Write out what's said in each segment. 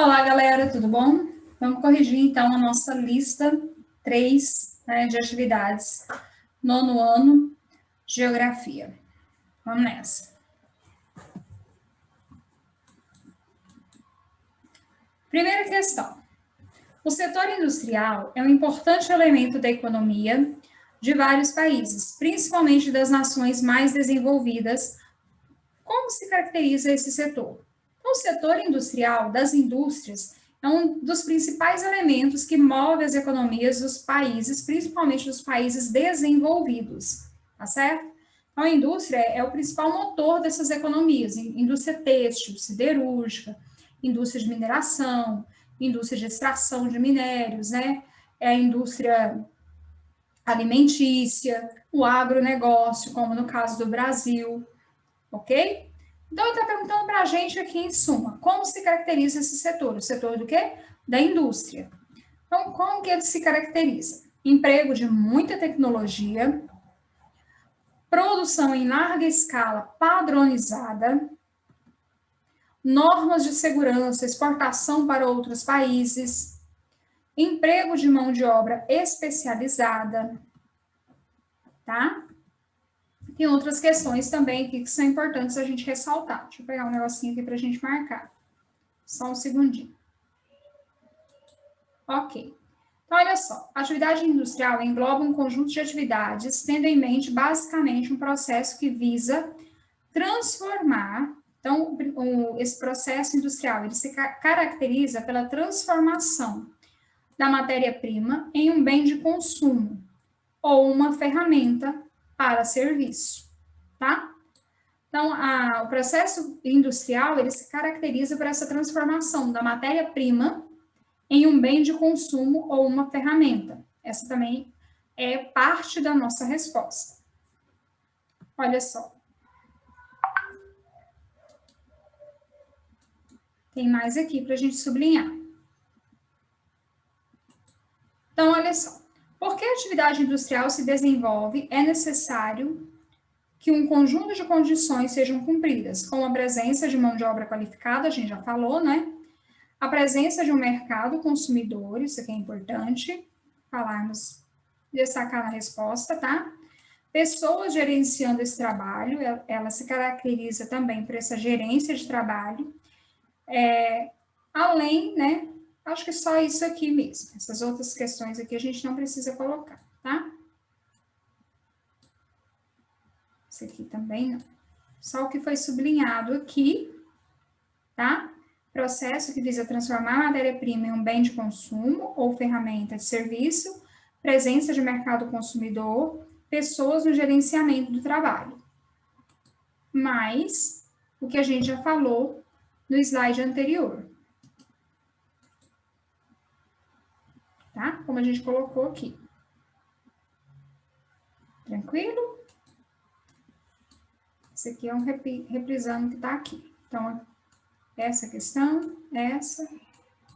Olá, galera, tudo bom? Vamos corrigir, então, a nossa lista 3, né, de atividades. Nono ano, Geografia. Vamos nessa. Primeira questão. O setor industrial é um importante elemento da economia de vários países, principalmente das nações mais desenvolvidas. Como se caracteriza esse setor? O setor industrial das indústrias é um dos principais elementos que move as economias dos países, principalmente dos países desenvolvidos, tá certo? Então, a indústria é o principal motor dessas economias, indústria têxtil, siderúrgica, indústria de mineração, indústria de extração de minérios, né? É a indústria alimentícia, o agronegócio, como no caso do Brasil, ok? Então, ele está perguntando para a gente aqui, em suma, como se caracteriza esse setor? O setor do quê? Da indústria. Então, como que ele se caracteriza? Emprego de muita tecnologia, produção em larga escala padronizada, normas de segurança, exportação para outros países, emprego de mão de obra especializada, tá? Tem outras questões também aqui que são importantes a gente ressaltar. Deixa eu pegar um negocinho aqui para a gente marcar. Só um segundinho. Ok. Então, olha só. A atividade industrial engloba um conjunto de atividades, tendo em mente, basicamente, um processo que visa transformar. Então, esse processo industrial, ele se caracteriza pela transformação da matéria-prima em um bem de consumo ou uma ferramenta para serviço, tá? Então, o processo industrial, ele se caracteriza por essa transformação da matéria-prima em um bem de consumo ou uma ferramenta. Essa também é parte da nossa resposta. Olha só. Tem mais aqui para a gente sublinhar. Então, olha só. Porque a atividade industrial se desenvolve, é necessário que um conjunto de condições sejam cumpridas, como a presença de mão de obra qualificada, a gente já falou, né? A presença de um mercado consumidor, isso aqui é importante falarmos, destacar na resposta, tá? Pessoas gerenciando esse trabalho, ela se caracteriza também por essa gerência de trabalho, além, né? Acho que só isso aqui mesmo. Essas outras questões aqui a gente não precisa colocar, tá? Isso aqui também não. Só o que foi sublinhado aqui, tá? Processo que visa transformar a matéria-prima em um bem de consumo ou ferramenta de serviço, presença de mercado consumidor, pessoas no gerenciamento do trabalho. Mais o que a gente já falou no slide anterior. Tá? Como a gente colocou aqui. Tranquilo? Esse aqui é um reprisando que está aqui. Então, essa questão,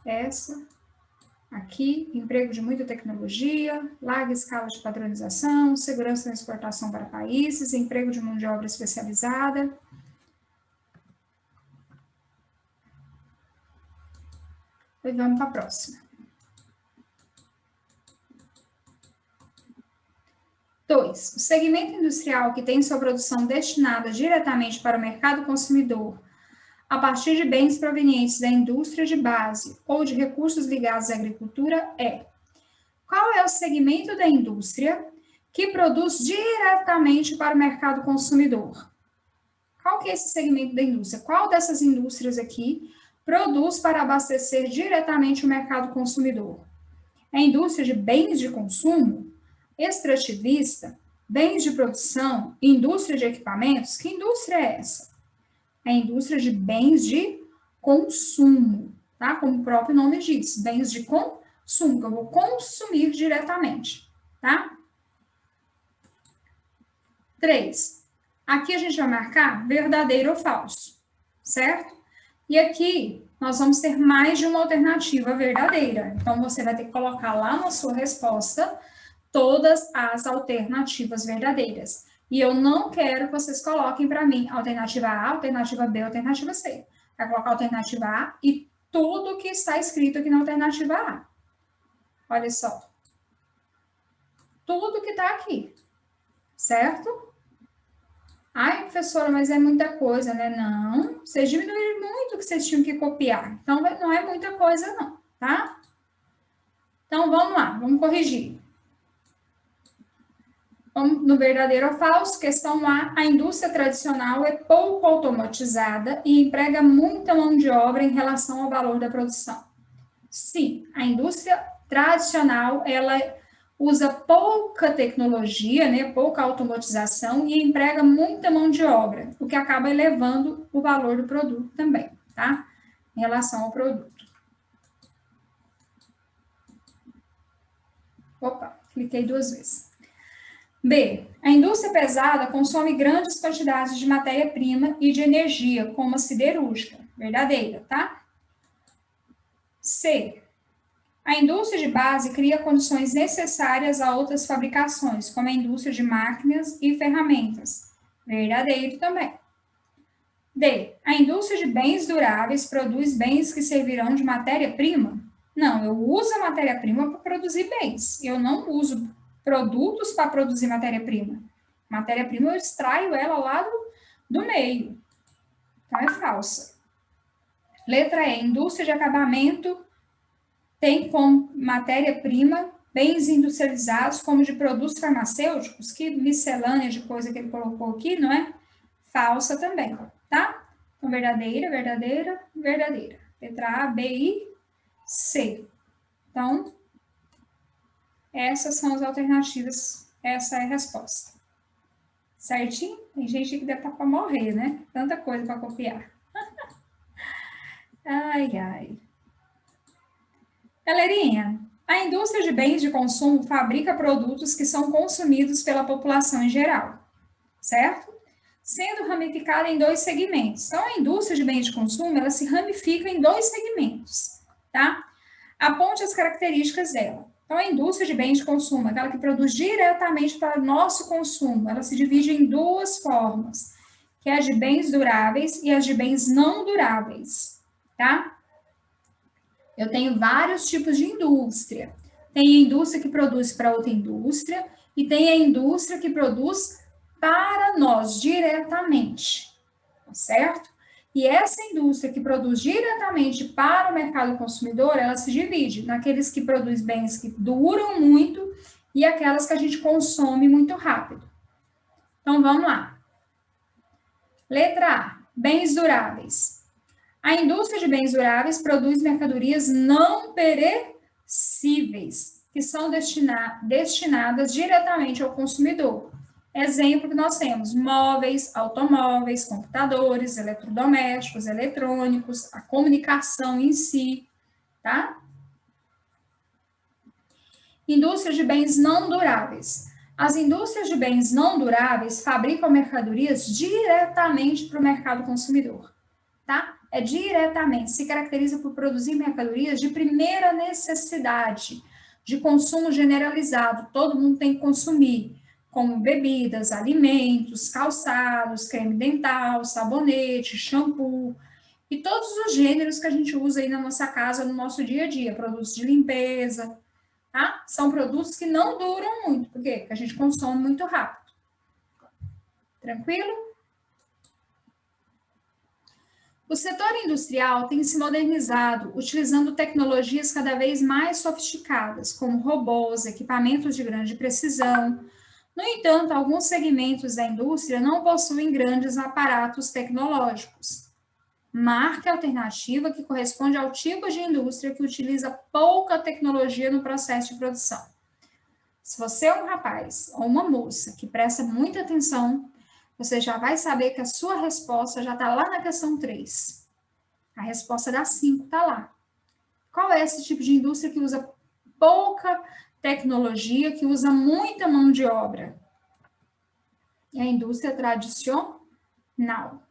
essa, aqui, emprego de muita tecnologia, larga escala de padronização, segurança na exportação para países, emprego de mão de obra especializada. E vamos para a próxima. 2. O segmento industrial que tem sua produção destinada diretamente para o mercado consumidor, a partir de bens provenientes da indústria de base ou de recursos ligados à agricultura, é: qual é o segmento da indústria que produz diretamente para o mercado consumidor? Qual que é esse segmento da indústria? Qual dessas indústrias aqui produz para abastecer diretamente o mercado consumidor? É a indústria de bens de consumo, extrativista, bens de produção, indústria de equipamentos? Que indústria é essa? É a indústria de bens de consumo, tá? Como o próprio nome diz, bens de consumo, que eu vou consumir diretamente, tá? 3. Aqui a gente vai marcar verdadeiro ou falso, certo? E aqui nós vamos ter mais de uma alternativa verdadeira. Então, você vai ter que colocar lá na sua resposta todas as alternativas verdadeiras. E eu não quero que vocês coloquem para mim alternativa A, alternativa B, alternativa C. Vai colocar alternativa A e tudo que está escrito aqui na alternativa A. Olha só. Tudo que está aqui, certo? Ai, professora, mas é muita coisa, né? Não, vocês diminuíram muito o que vocês tinham que copiar. Então, não é muita coisa, não, tá? Então, vamos lá, vamos corrigir. Vamos no verdadeiro ou falso, questão A. A indústria tradicional é pouco automatizada e emprega muita mão de obra em relação ao valor da produção. Sim, a indústria tradicional, ela usa pouca tecnologia, né, pouca automatização e emprega muita mão de obra, o que acaba elevando o valor do produto também, tá? Em relação ao produto. Opa, cliquei 2 vezes. B. A indústria pesada consome grandes quantidades de matéria-prima e de energia, como a siderúrgica. Verdadeira, tá? C. A indústria de base cria condições necessárias a outras fabricações, como a indústria de máquinas e ferramentas. Verdadeiro também. D. A indústria de bens duráveis produz bens que servirão de matéria-prima? Não, eu uso a matéria-prima para produzir bens. Eu não uso produtos para produzir matéria-prima. Matéria-prima eu extraio ela lá do meio. Então é falsa. Letra E. Indústria de acabamento tem como matéria-prima bens industrializados, como de produtos farmacêuticos, que miscelânea de coisa que ele colocou aqui, não é? Falsa também, tá? Então, verdadeira, verdadeira, verdadeira. Letra A, B e C. Então, essas são as alternativas, essa é a resposta. Certinho? Tem gente que deve estar para morrer, né? Tanta coisa para copiar. Ai, ai. Galerinha, a indústria de bens de consumo fabrica produtos que são consumidos pela população em geral, certo? Sendo ramificada em 2 segmentos. Então, a indústria de bens de consumo, ela se ramifica em 2 segmentos, tá? Aponte as características dela. Então, a indústria de bens de consumo, aquela que produz diretamente para nosso consumo, ela se divide em 2 formas, que é a de bens duráveis e as de bens não duráveis, tá? Eu tenho vários tipos de indústria. Tem a indústria que produz para outra indústria e tem a indústria que produz para nós diretamente, certo? E essa indústria que produz diretamente para o mercado consumidor, ela se divide naqueles que produzem bens que duram muito e aquelas que a gente consome muito rápido. Então, vamos lá. Letra A, bens duráveis. A indústria de bens duráveis produz mercadorias não perecíveis, que são destinadas diretamente ao consumidor. Exemplo que nós temos: móveis, automóveis, computadores, eletrodomésticos, eletrônicos, a comunicação em si, tá? Indústria de bens não duráveis. As indústrias de bens não duráveis fabricam mercadorias diretamente para o mercado consumidor, tá? É diretamente, se caracteriza por produzir mercadorias de primeira necessidade, de consumo generalizado, todo mundo tem que consumir, como bebidas, alimentos, calçados, creme dental, sabonete, shampoo, e todos os gêneros que a gente usa aí na nossa casa, no nosso dia a dia, produtos de limpeza, tá? São produtos que não duram muito, porque a gente consome muito rápido. Tranquilo? O setor industrial tem se modernizado, utilizando tecnologias cada vez mais sofisticadas, como robôs, equipamentos de grande precisão. No entanto, alguns segmentos da indústria não possuem grandes aparatos tecnológicos. Marque a alternativa que corresponde ao tipo de indústria que utiliza pouca tecnologia no processo de produção. Se você é um rapaz ou uma moça que presta muita atenção, você já vai saber que a sua resposta já está lá na questão 3. A resposta da 5 está lá. Qual é esse tipo de indústria que usa pouca tecnologia, que usa muita mão de obra? É a indústria tradicional.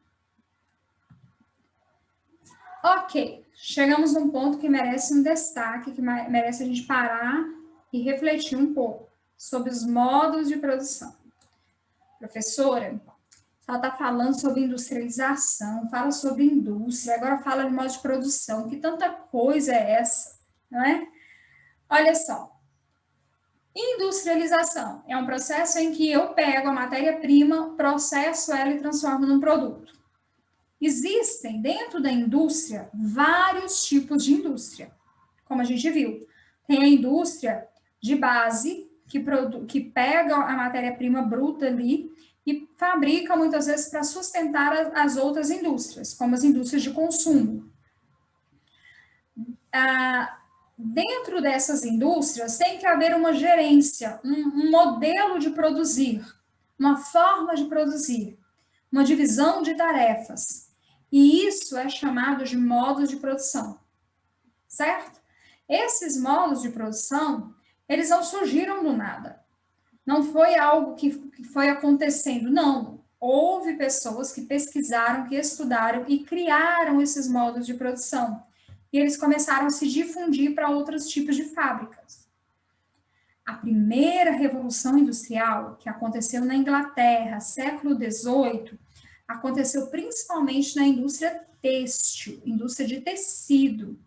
Ok, chegamos num ponto que merece um destaque, que merece a gente parar e refletir um pouco sobre os modos de produção. Professora, Ela está falando sobre industrialização, fala sobre indústria, agora fala de modo de produção. Que tanta coisa é essa, não é? Olha só. Industrialização é um processo em que eu pego a matéria-prima, processo ela e transformo num produto. Existem dentro da indústria vários tipos de indústria, como a gente viu. Tem a indústria de base, que pega a matéria-prima bruta ali e fabrica muitas vezes para sustentar as outras indústrias, como as indústrias de consumo. Dentro dessas indústrias tem que haver uma gerência, um modelo de produzir, uma forma de produzir, uma divisão de tarefas. E isso é chamado de modos de produção, certo? Esses modos de produção, eles não surgiram do nada. Não foi algo que foi acontecendo, não. Houve pessoas que pesquisaram, que estudaram e criaram esses modos de produção. E eles começaram a se difundir para outros tipos de fábricas. A primeira revolução industrial, que aconteceu na Inglaterra, século XVIII, aconteceu principalmente na indústria têxtil, indústria de tecido.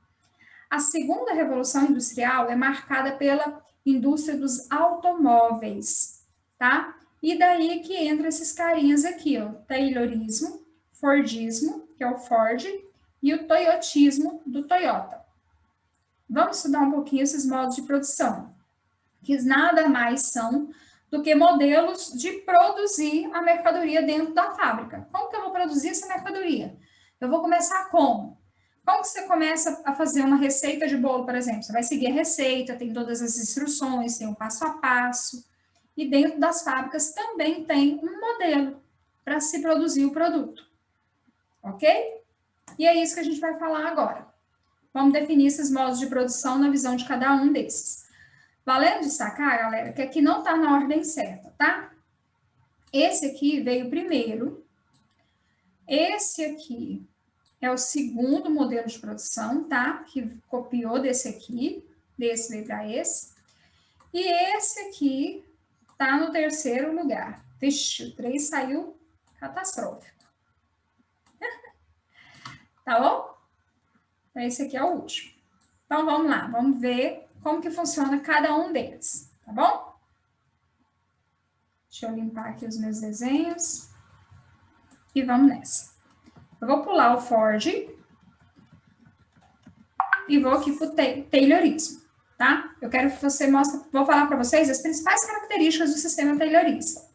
A segunda revolução industrial é marcada pela indústria dos automóveis, tá? E daí que entra esses carinhas aqui, ó, Taylorismo, Fordismo, que é o Ford, e o Toyotismo, do Toyota. Vamos estudar um pouquinho esses modos de produção, que nada mais são do que modelos de produzir a mercadoria dentro da fábrica. Como que eu vou produzir essa mercadoria? Eu vou começar como? Como que você começa a fazer uma receita de bolo, por exemplo? Você vai seguir a receita, tem todas as instruções, tem um passo a passo. E dentro das fábricas também tem um modelo para se produzir o produto. Ok? E é isso que a gente vai falar agora. Vamos definir esses modos de produção na visão de cada um desses. Valendo destacar, galera, que aqui não está na ordem certa, tá? Esse aqui veio primeiro. Esse aqui é o segundo modelo de produção, tá? Que copiou desse aqui, desse veio para esse. E esse aqui tá no terceiro lugar. Vixe, o 3 saiu catastrófico. Tá bom? Então, esse aqui é o último. Então, vamos lá, vamos ver como que funciona cada um deles, tá bom? Deixa eu limpar aqui os meus desenhos. E vamos nessa. Eu vou pular o Ford e vou aqui para o Taylorismo, tá? Eu quero que você mostre, vou falar para vocês as principais características do sistema taylorista.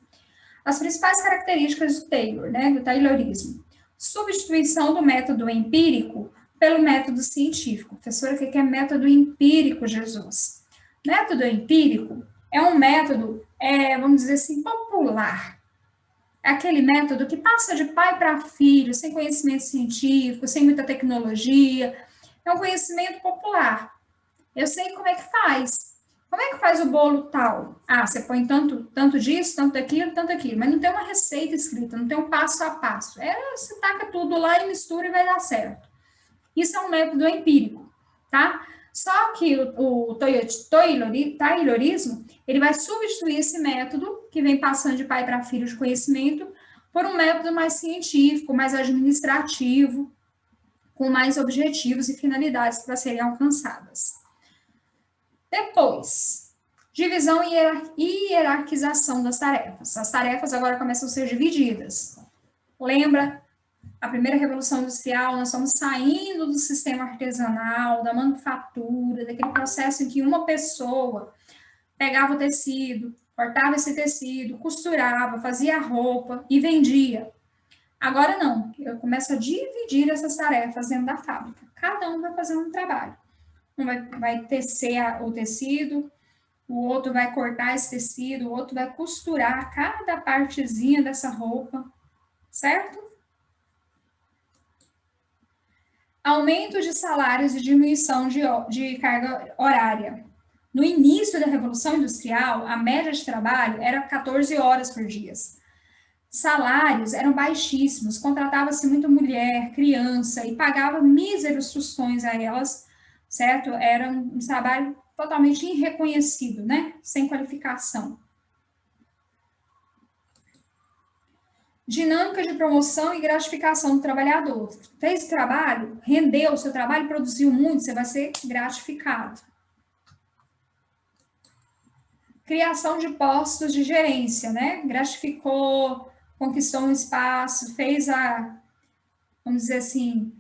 As principais características do Taylor, né, do Taylorismo. Substituição do método empírico pelo método científico. Professora, o que é método empírico, Jesus? Método empírico é um método, vamos dizer assim, popular. É aquele método que passa de pai para filho, sem conhecimento científico, sem muita tecnologia. É um conhecimento popular. Eu sei como é que faz. Como é que faz o bolo tal? Ah, você põe tanto disso, tanto daquilo, mas não tem uma receita escrita, não tem um passo a passo. Você taca tudo lá e mistura e vai dar certo. Isso é um método empírico, tá? Só que o Taylorismo, ele vai substituir esse método, que vem passando de pai para filho de conhecimento, por um método mais científico, mais administrativo, com mais objetivos e finalidades para serem alcançadas. Depois, divisão e hierarquização das tarefas. As tarefas agora começam a ser divididas. Lembra? A primeira revolução industrial, nós estamos saindo do sistema artesanal, da manufatura, daquele processo em que uma pessoa pegava o tecido, cortava esse tecido, costurava, fazia a roupa e vendia. Agora não, eu começo a dividir essas tarefas dentro da fábrica. Cada um vai fazer um trabalho. Um vai tecer o tecido, o outro vai cortar esse tecido, o outro vai costurar cada partezinha dessa roupa, certo? Aumento de salários e diminuição de carga horária. No início da Revolução Industrial, a média de trabalho era 14 horas por dia. Salários eram baixíssimos, contratava-se muita mulher, criança, e pagava míseros tostões a elas, certo? Era um trabalho totalmente irreconhecido, né? Sem qualificação. Dinâmica de promoção e gratificação do trabalhador. Fez o trabalho, rendeu o seu trabalho, produziu muito, você vai ser gratificado. Criação de postos de gerência, né? Gratificou, conquistou um espaço, fez vamos dizer assim,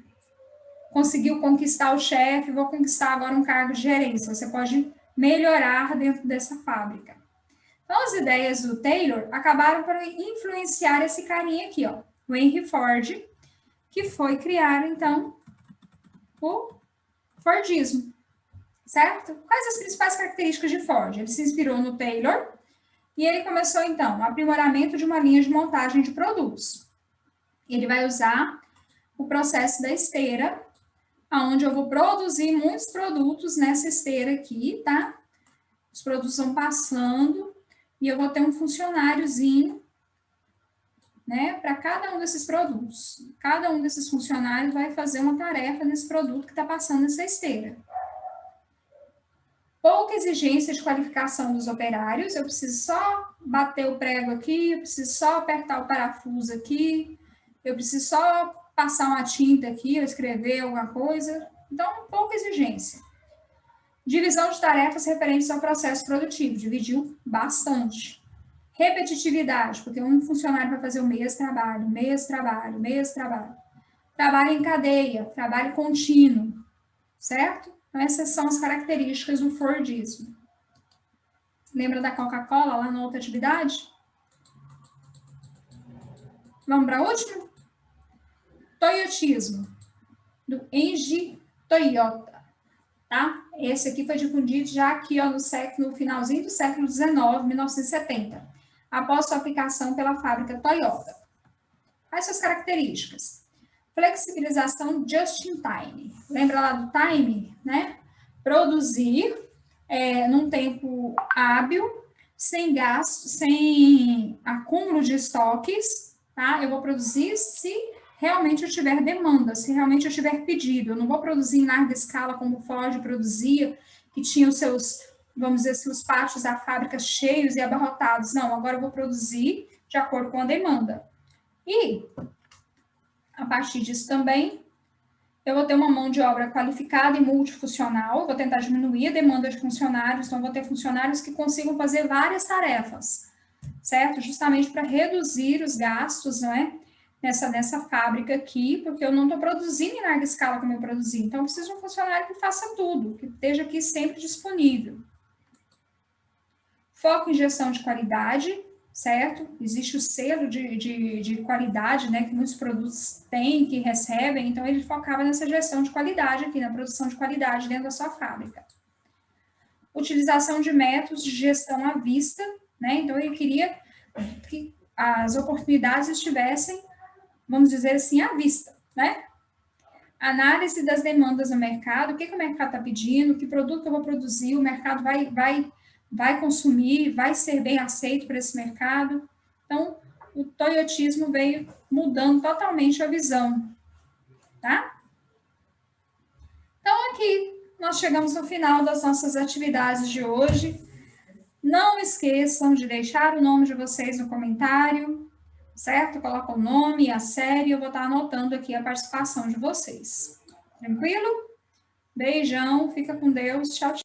conseguiu conquistar o chefe, vou conquistar agora um cargo de gerência. Você pode melhorar dentro dessa fábrica. Então, as ideias do Taylor acabaram por influenciar esse carinha aqui, ó, o Henry Ford, que foi criar, então, o Fordismo, certo? Quais as principais características de Ford? Ele se inspirou no Taylor e ele começou, então, o aprimoramento de uma linha de montagem de produtos. Ele vai usar o processo da esteira, onde eu vou produzir muitos produtos nessa esteira aqui, tá? Os produtos vão passando e eu vou ter um funcionáriozinho, né, para cada um desses produtos. Cada um desses funcionários vai fazer uma tarefa nesse produto que está passando nessa esteira. Pouca exigência de qualificação dos operários, eu preciso só bater o prego aqui, eu preciso só apertar o parafuso aqui, eu preciso só passar uma tinta aqui, ou escrever alguma coisa. Então, pouca exigência. Divisão de tarefas referentes ao processo produtivo, dividiu bastante. Repetitividade, porque um funcionário vai fazer o mesmo trabalho, mesmo trabalho, mesmo trabalho. Trabalho em cadeia, trabalho contínuo, certo? Então, essas são as características do Fordismo. Lembra da Coca-Cola lá na outra atividade? Vamos para a última? Toyotismo, do Enji Toyota. Tá? Esse aqui foi difundido já aqui ó, no finalzinho do século XIX, 1970, após sua aplicação pela fábrica Toyota. Quais suas características? Flexibilização just in time. Lembra lá do time, né? Produzir num tempo hábil, sem gasto, sem acúmulo de estoques, tá? Eu vou produzir se realmente eu tiver demanda, se realmente eu tiver pedido. Eu não vou produzir em larga escala como o Ford produzia, que tinha os seus, vamos dizer assim, os pátios da fábrica cheios e abarrotados. Não, agora eu vou produzir de acordo com a demanda. E, a partir disso também, eu vou ter uma mão de obra qualificada e multifuncional, vou tentar diminuir a demanda de funcionários, então vou ter funcionários que consigam fazer várias tarefas, certo? Justamente para reduzir os gastos, não é? Nessa fábrica aqui, porque eu não estou produzindo em larga escala como eu produzi. Então, eu preciso de um funcionário que faça tudo, que esteja aqui sempre disponível. Foco em gestão de qualidade, certo? Existe o selo de qualidade, né, que muitos produtos têm, que recebem, então ele focava nessa gestão de qualidade aqui, na produção de qualidade dentro da sua fábrica. Utilização de métodos de gestão à vista, né, então ele queria que as oportunidades estivessem, vamos dizer assim, à vista, né? Análise das demandas no mercado, o que o mercado está pedindo, que produto que eu vou produzir, o mercado vai consumir, vai ser bem aceito por esse mercado. Então, o toyotismo veio mudando totalmente a visão, tá? Então, aqui nós chegamos no final das nossas atividades de hoje. Não esqueçam de deixar o nome de vocês no comentário, certo? Coloca o nome, a série, eu vou estar anotando aqui a participação de vocês. Tranquilo? Beijão, fica com Deus, tchau, tchau.